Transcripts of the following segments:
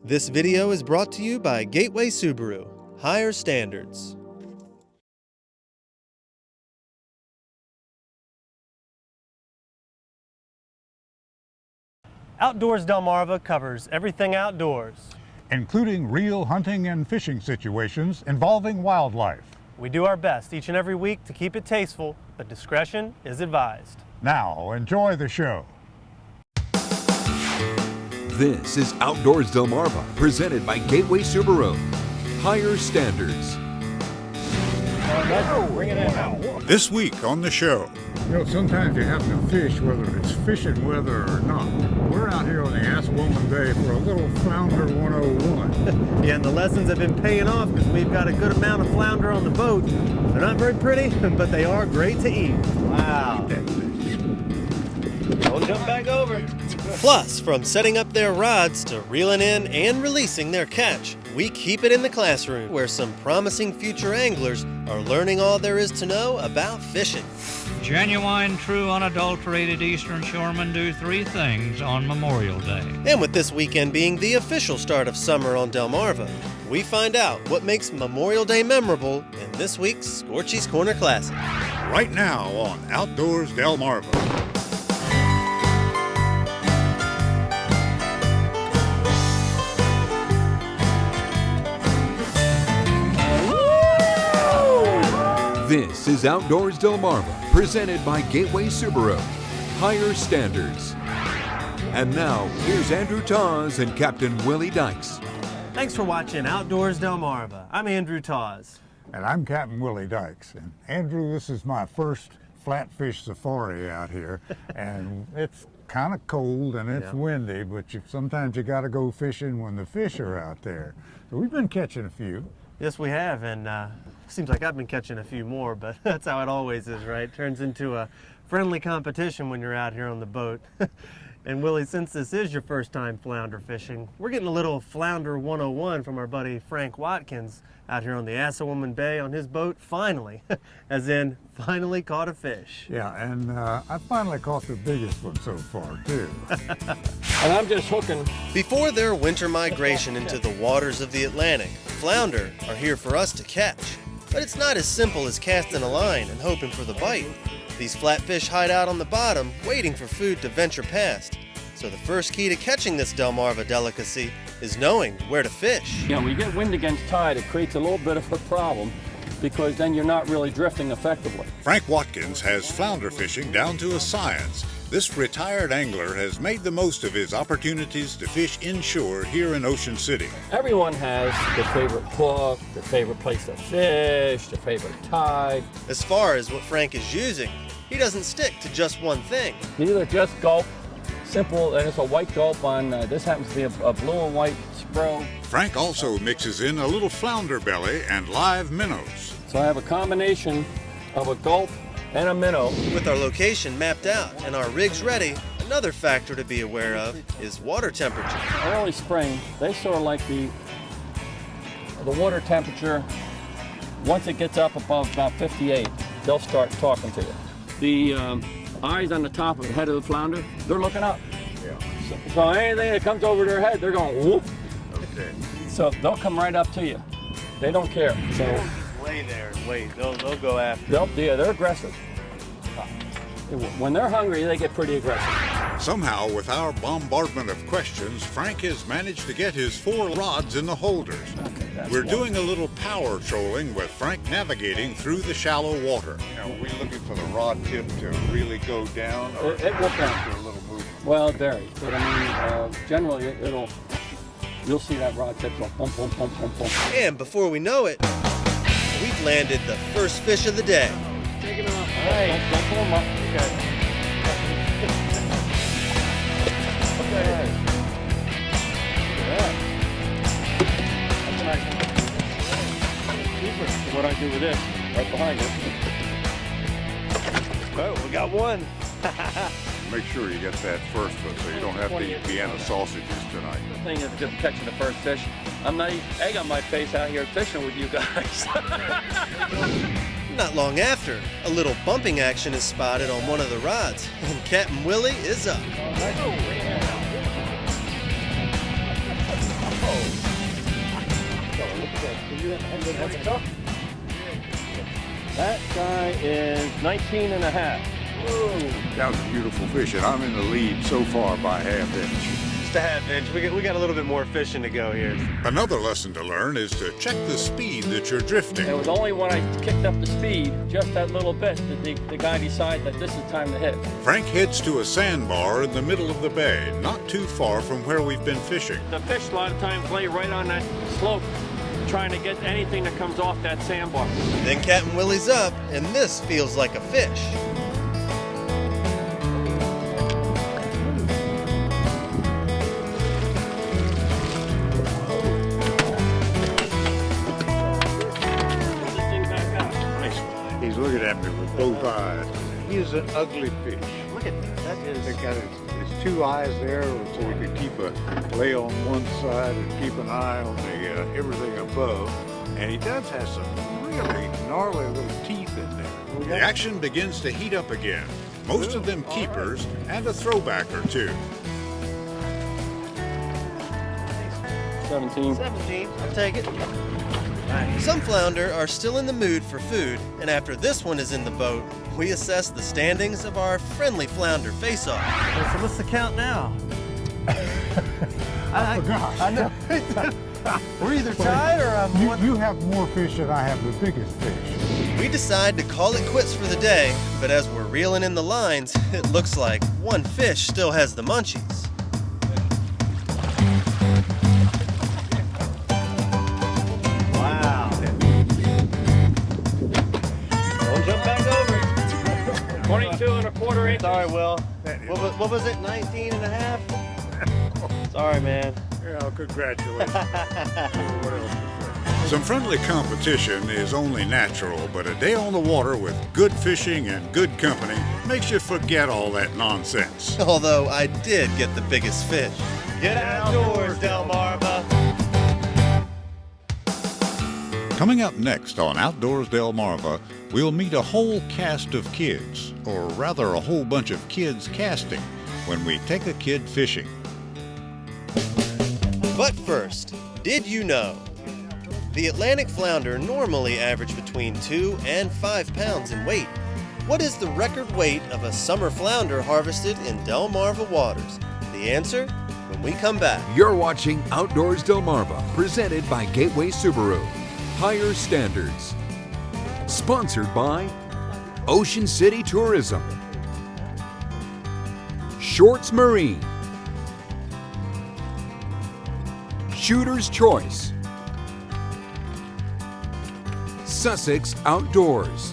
This video is brought to you by Gateway Subaru. Higher standards. Outdoors Delmarva covers everything outdoors, including real hunting and fishing situations involving wildlife. We do our best each and every week to keep it tasteful, but discretion is advised. Now, enjoy the show. This is Outdoors Delmarva, presented by Gateway Subaru. Higher standards. Bring it in. This week on the show. You know, sometimes you have to fish whether it's fishing weather or not. We're out here on the Assawoman Bay for a little Flounder 101. Yeah, and the lessons have been paying off because we've got a good amount of flounder on the boat. They're not very pretty, but they are great to eat. Wow. Don't jump back over. Plus, from setting up their rods to reeling in and releasing their catch, we keep it in the classroom, where some promising future anglers are learning all there is to know about fishing. Genuine, true, unadulterated Eastern shoremen do three things on Memorial Day. And with this weekend being the official start of summer on Delmarva, we find out what makes Memorial Day memorable in this week's Korchis Corner Classic. Right now on Outdoors Delmarva. This is Outdoors Delmarva, presented by Gateway Subaru. Higher standards. And now, here's Andrew Tawes and Captain Willie Dykes. Thanks for watching Outdoors Delmarva. I'm Andrew Tawes. And I'm Captain Willie Dykes. And Andrew, this is my first flatfish safari out here. And it's kind of cold and it's windy, but sometimes you got to go fishing when the fish are out there. So we've been catching a few. Yes, we have, and seems like I've been catching a few more, but that's how it always is, right? Turns into a friendly competition when you're out here on the boat. And Willie, since this is your first time flounder fishing, we're getting a little Flounder 101 from our buddy Frank Watkins out here on the Assawoman Bay on his boat, finally, as in finally caught a fish. Yeah, and I finally caught the biggest one so far, too. And I'm just hooking. Before their winter migration into the waters of the Atlantic, flounder are here for us to catch. But it's not as simple as casting a line and hoping for the bite. These flatfish hide out on the bottom, waiting for food to venture past. So the first key to catching this Delmarva delicacy is knowing where to fish. You know, when you get wind against tide, it creates a little bit of a problem because then you're not really drifting effectively. Frank Watkins has flounder fishing down to a science. This retired angler has made the most of his opportunities to fish inshore here in Ocean City. Everyone has their favorite hook, their favorite place to fish, their favorite tide. As far as what Frank is using, he doesn't stick to just one thing. Either just gulp, simple, and it's a white gulp on, this happens to be a blue and white spro. Frank also mixes in a little flounder belly and live minnows. So I have a combination of a gulp and a minnow. With our location mapped out and our rigs ready, another factor to be aware of is water temperature. Early spring, they sort of like the water temperature. Once it gets up above about 58, they'll start talking to you. The eyes on the top of the head of the flounder, they're looking up. Yeah. So anything that comes over their head, they're going whoop. Okay. So they'll come right up to you. They don't care. So Lay there and wait. They'll go after. they're aggressive. When they're hungry, they get pretty aggressive. Somehow, with our bombardment of questions, Frank has managed to get his 4 rods in the holders. Okay, We're doing a little power trolling with Frank navigating through the shallow water. Now, are we looking for the rod tip to really go down, or It will bounce. a little movement? Well, it varies, but I mean, generally you'll see that rod tip go pump, pump, pump, pump, pump. And before we know it, we've landed the first fish of the day. Take it off. All right. Don't pull them up. Okay. Okay. That's a nice one. Keeper. What I do with this, right behind it. Oh, we got one. Make sure you get that first one so you don't have to eat Vienna sausages tonight. The thing is just catching the first fish. I'm not eating egg on my face out here fishing with you guys. Not long after, a little bumping action is spotted on one of the rods, and Captain Willie is up. That guy is 19 and a half. That was a beautiful fish, and I'm in the lead so far by half inch. Just a half inch. We got a little bit more fishing to go here. Another lesson to learn is to check the speed that you're drifting. It was only when I kicked up the speed just that little bit that the guy decided that this is time to hit. Frank heads to a sandbar in the middle of the bay, not too far from where we've been fishing. The fish a lot of times lay right on that slope trying to get anything that comes off that sandbar. Then Captain Willie's up, and this feels like a fish. He's looking at me with both eyes. He is an ugly fish. Look at that. That is. They got his two eyes there, so he could keep lay on one side and keep an eye on everything above. And he does have some really gnarly little teeth in there. The action begins to heat up again. Most of them keepers and a throwback or two. 17. 17. I'll take it. Some flounder are still in the mood for food, and after this one is in the boat, we assess the standings of our friendly flounder face-off. So what's the count now? I forgot. I know. We're either tied or I'm one. You have more fish than I have the biggest fish. We decide to call it quits for the day, but as we're reeling in the lines, it looks like one fish still has the munchies. Wow. Don't jump back over. 22 and a quarter inches. Sorry, Will. What was it, 19 and a half? Sorry, man. Yeah, congratulations. Some friendly competition is only natural, but a day on the water with good fishing and good company makes you forget all that nonsense. Although I did get the biggest fish. Get outdoors, Delmarva. Coming up next on Outdoors Delmarva, we'll meet a whole cast of kids, or rather a whole bunch of kids casting, when we take a kid fishing. But first, did you know? The Atlantic flounder normally average between 2 and 5 pounds in weight. What is the record weight of a summer flounder harvested in Delmarva waters? The answer, when we come back. You're watching Outdoors Delmarva, presented by Gateway Subaru. Higher standards. Sponsored by Ocean City Tourism, Shorts Marine, Shooter's Choice, Sussex Outdoors,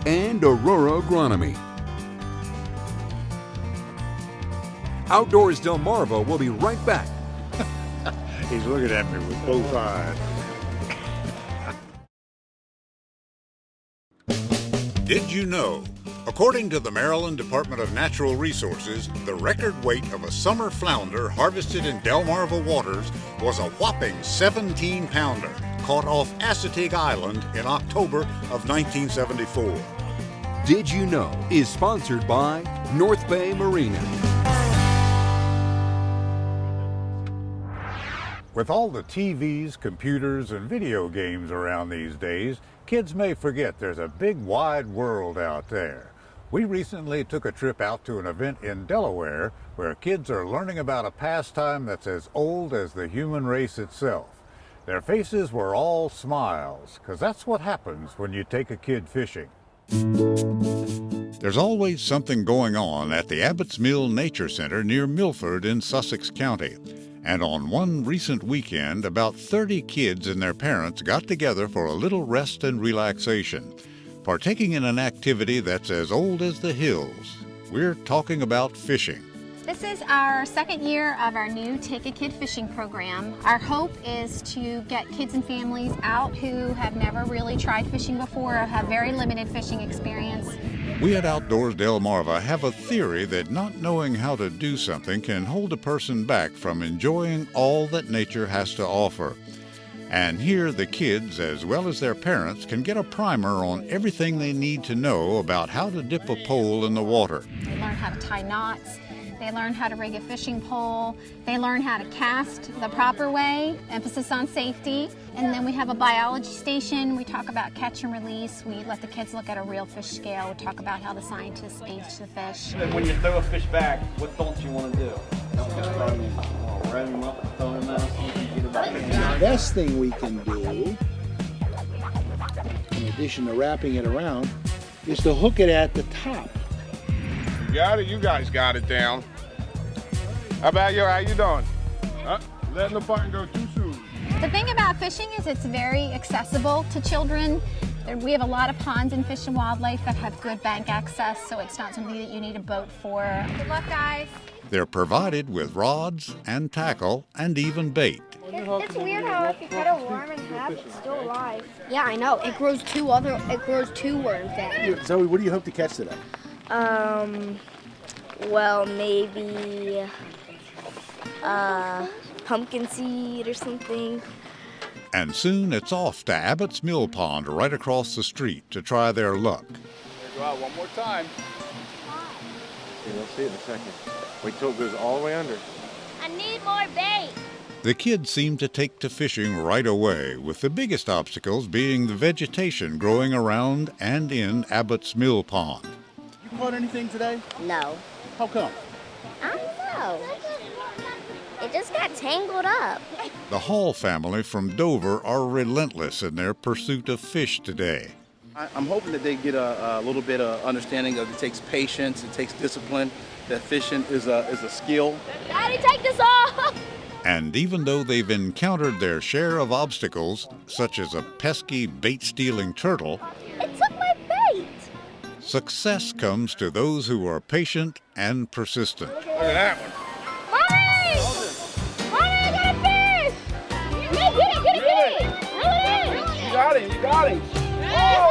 and Aurora Agronomy. Outdoors Delmarva will be right back. He's looking at me with both eyes. Did you know? According to the Maryland Department of Natural Resources, the record weight of a summer flounder harvested in Delmarva waters was a whopping 17-pounder, caught off Assateague Island in October of 1974. Did You Know is sponsored by North Bay Marina. With all the TVs, computers, and video games around these days, kids may forget there's a big wide world out there. We recently took a trip out to an event in Delaware where kids are learning about a pastime that's as old as the human race itself. Their faces were all smiles, because that's what happens when you take a kid fishing. There's always something going on at the Abbott's Mill Nature Center near Milford in Sussex County. And on one recent weekend, about 30 kids and their parents got together for a little rest and relaxation, partaking in an activity that's as old as the hills. We're talking about fishing. This is our second year of our new Take a Kid fishing program. Our hope is to get kids and families out who have never really tried fishing before or have very limited fishing experience. We at Outdoors Delmarva have a theory that not knowing how to do something can hold a person back from enjoying all that nature has to offer. And here the kids, as well as their parents, can get a primer on everything they need to know about how to dip a pole in the water. They learn how to tie knots. They learn how to rig a fishing pole. They learn how to cast the proper way, emphasis on safety. And then we have a biology station. We talk about catch and release. We let the kids look at a real fish scale. We talk about how the scientists age the fish. And when you throw a fish back, what don't you want to do? Wrap him up, throw him out, get about The best thing we can do, in addition to wrapping it around, is to hook it at the top. You got it? You guys got it down. How about you? How you doing? Letting the button go too soon. The thing about fishing is it's very accessible to children. We have a lot of ponds in Fish and Wildlife that have good bank access, so it's not something that you need a boat for. Good luck, guys. They're provided with rods and tackle and even bait. It's weird how if you cut a worm in half, it's still alive. Yeah, I know. It grows two worms then. Zoe, what do you hope to catch today? Well, maybe pumpkin seed or something. And soon it's off to Abbott's Mill Pond right across the street to try their luck. Go out one more time. You'll see it in a second. Wait till it goes all the way under. I need more bait. The kids seem to take to fishing right away, with the biggest obstacles being the vegetation growing around and in Abbott's Mill Pond. You caught anything today? No. How come? I don't know. It just got tangled up. The Hall family from Dover are relentless in their pursuit of fish today. I'm hoping that they get a little bit of understanding of it takes patience, it takes discipline, that fishing is a skill. Daddy, take this off! And even though they've encountered their share of obstacles, such as a pesky bait-stealing turtle, It took my bait. success comes to those who are patient and persistent. Look at that one. Mommy! Mommy, I got a fish! No, get it! Reel it in! You got him, you got him. Oh!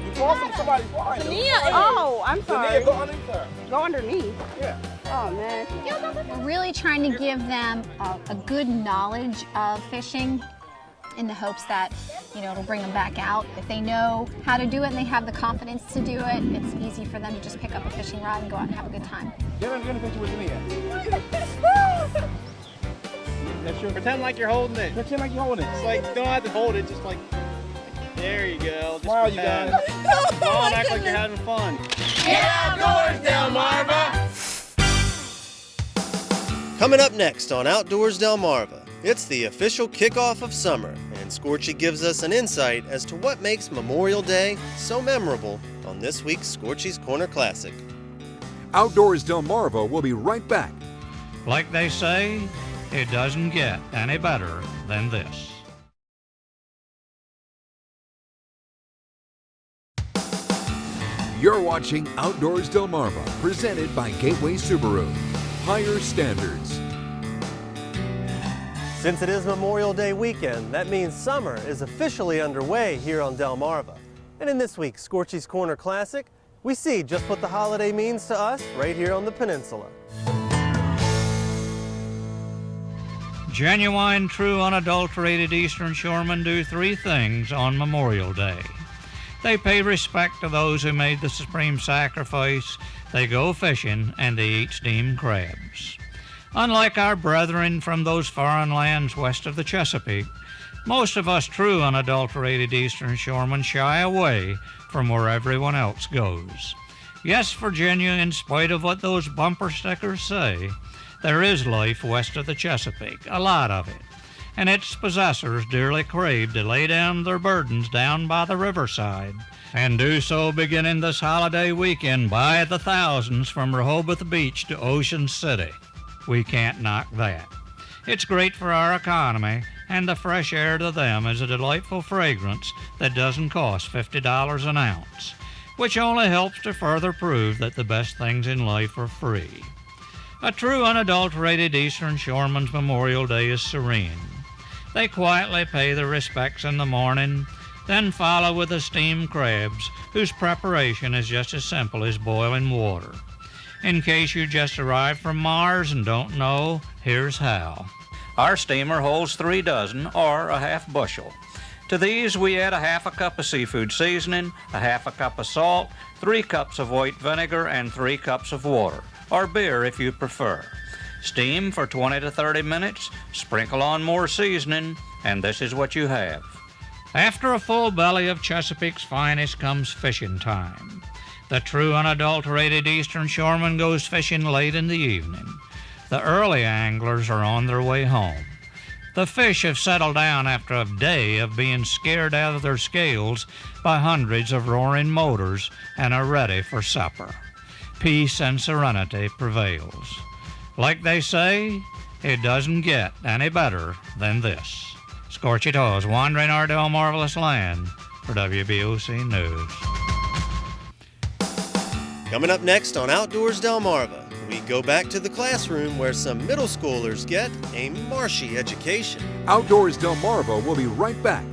You caught from somebody's line. Oh, I'm sorry. Go underneath there. Go underneath. Yeah. Oh, man. We're really trying to give them a good knowledge of fishing in the hopes that, it'll bring them back out. If they know how to do it and they have the confidence to do it, it's easy for them to just pick up a fishing rod and go out and have a good time. Get in the picture with me at. That's your, pretend like you're holding it. Pretend like you're holding it. It's like, you don't have to hold it, just like, there you go. Just Smile, you pretend. guys. Come on, act like you're having fun. Get outdoors, Delmarva! Coming up next on Outdoors Delmarva, it's the official kickoff of summer, and Scorchy gives us an insight as to what makes Memorial Day so memorable on this week's Scorchy's Corner Classic. Outdoors Delmarva will be right back. Like they say, it doesn't get any better than this. You're watching Outdoors Delmarva, presented by Gateway Subaru. Higher standards. Since it is Memorial Day weekend, that means summer is officially underway here on Delmarva. And in this week's Scorchy's Corner Classic, we see just what the holiday means to us right here on the peninsula. Genuine, true, unadulterated Eastern Shoremen do three things on Memorial Day. They pay respect to those who made the supreme sacrifice, they go fishing, and they eat steamed crabs. Unlike our brethren from those foreign lands west of the Chesapeake, most of us true unadulterated Eastern Shoremen shy away from where everyone else goes. Yes, Virginia, in spite of what those bumper stickers say, there is life west of the Chesapeake, a lot of it, and its possessors dearly crave to lay down their burdens down by the riverside, and do so beginning this holiday weekend by the thousands from Rehoboth Beach to Ocean City. We can't knock that. It's great for our economy, and the fresh air to them is a delightful fragrance that doesn't cost $50 an ounce, which only helps to further prove that the best things in life are free. A true unadulterated Eastern Shoreman's Memorial Day is serene. They quietly pay their respects in the morning, then follow with the steamed crabs, whose preparation is just as simple as boiling water. In case you just arrived from Mars and don't know, here's how. Our steamer holds 3 dozen, or a half bushel. To these we add a half a cup of seafood seasoning, a half a cup of salt, 3 cups of white vinegar, and 3 cups of water. or beer if you prefer. Steam for 20 to 30 minutes, sprinkle on more seasoning, and this is what you have. After a full belly of Chesapeake's finest comes fishing time. The true unadulterated Eastern shoreman goes fishing late in the evening. The early anglers are on their way home. The fish have settled down after a day of being scared out of their scales by hundreds of roaring motors and are ready for supper. Peace and serenity prevails. Like they say, it doesn't get any better than this. Korchis wandering our Delmarvelous land for WBOC News. Coming up next on Outdoors Delmarva, we go back to the classroom where some middle schoolers get a marshy education. Outdoors Delmarva will be right back.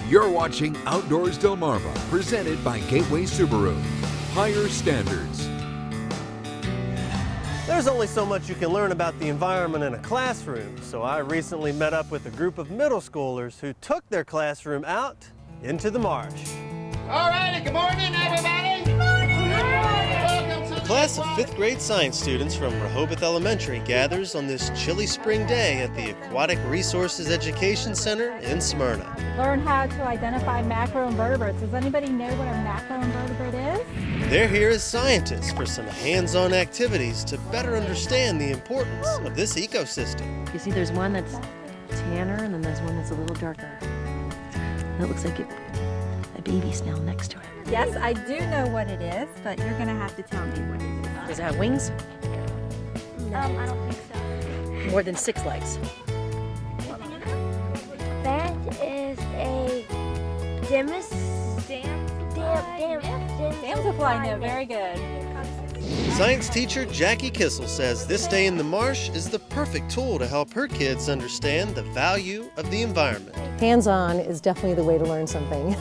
You're watching Outdoors Delmarva, presented by Gateway Subaru. Higher standards. There's only so much you can learn about the environment in a classroom, so I recently met up with a group of middle schoolers who took their classroom out into the marsh. All righty, good morning, everybody. Good morning. Welcome to A class of 5th grade science students from Rehoboth Elementary gathers on this chilly spring day at the Aquatic Resources Education Center in Smyrna. Learn how to identify macroinvertebrates. Does anybody know what a macroinvertebrate is? They're here as scientists for some hands-on activities to better understand the importance of this ecosystem. You see, there's one that's tanner, and then there's one that's a little darker. That looks like a baby snail next to it. Yes, I do know what it is, but you're going to have to tell me what it is. Does it have wings? I don't think so. More than 6 legs. That is a Damselfly, no, very good. Science teacher Jackie Kissel says this day in the marsh is the perfect tool to help her kids understand the value of the environment. Hands-on is definitely the way to learn something.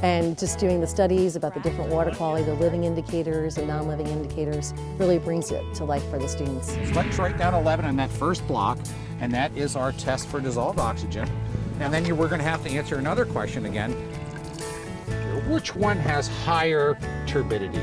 And just doing the studies about the different water quality, the living indicators and non-living indicators, really brings it to life for the students. Let's write down 11 on that first block, and that is our test for dissolved oxygen. And then we're going to have to answer another question again. Which one has higher turbidity?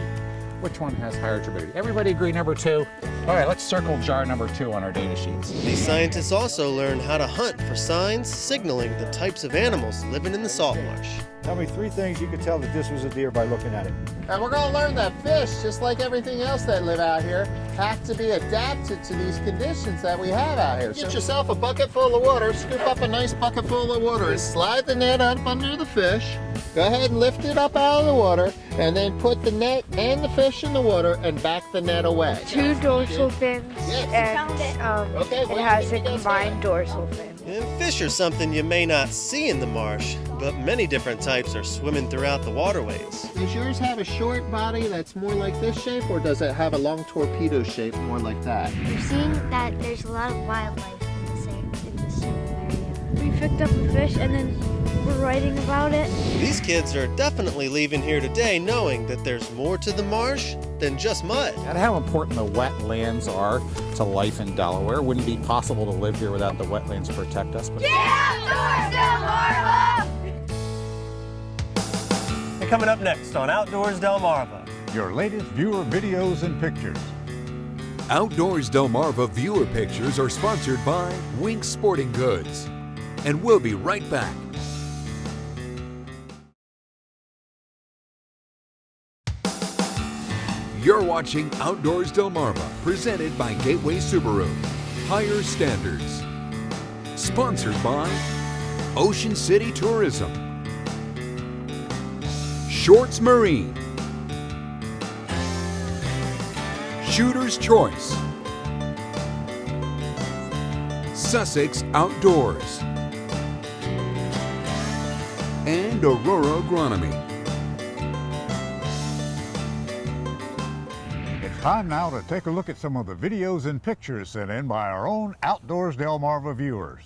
Which one has higher turbidity? Everybody agree number 2? All right, let's circle jar number 2 on our data sheets. These scientists also learn how to hunt for signs signaling the types of animals living in the salt marsh. Tell me 3 things you could tell that this was a deer by looking at it. And we're going to learn that fish, just like everything else that live out here, have to be adapted to these conditions that we have out here. Get yourself a bucket full of water, scoop up a nice bucket full of water, and slide the net up under the fish. Go ahead and lift it up out of the water, and then put the net and the fish in the water and back the net away. 2 dorsal fins, and it has a combined dorsal fin. And fish are something you may not see in the marsh, but many different types are swimming throughout the waterways. Does yours have a short body that's more like this shape, or does it have a long torpedo shape more like that? We've seen that there's a lot of wildlife in the same area. We picked up a fish and then we're writing about it. These kids are definitely leaving here today knowing that there's more to the marsh than just mud. And how important the wetlands are to life in Delaware. Wouldn't be possible to live here without the wetlands to protect us. But And coming up next on Outdoors Delmarva, your latest viewer videos and pictures. Outdoors Delmarva viewer pictures are sponsored by Wink Sporting Goods. And we'll be right back. You're watching Outdoors Delmarva, presented by Gateway Subaru. Higher standards. Sponsored by Ocean City Tourism, Shorts Marine, Shooter's Choice, Sussex Outdoors, and It's Time now to take a look at some of the videos and pictures sent in by our own Outdoors Delmarva viewers.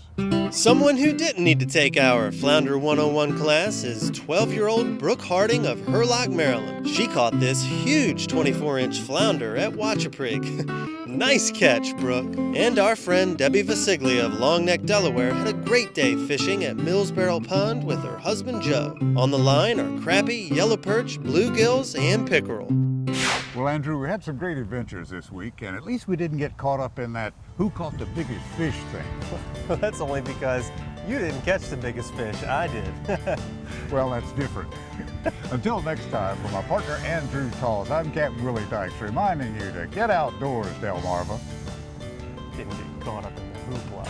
Someone who didn't need to take our Flounder 101 class is 12-year-old Brooke Harding of Hurlock, Maryland. She caught this huge 24-inch flounder at Watchaprig. Nice catch, Brooke. And our friend Debbie Vasiglia of Long Neck, Delaware had a great day fishing at Mills Barrel Pond with her husband Joe. On the line are crappie, yellow perch, bluegills, and pickerel. Well, Andrew, we had some great adventures this week, and at least we didn't get caught up in that who caught the biggest fish thing. Well, that's only because you didn't catch the biggest fish. I did. Well, that's different. Until next time, from our partner Andrew Taws, I'm Captain Willie Dykes, reminding you to get outdoors, Delmarva. Didn't get caught up in the hoopla.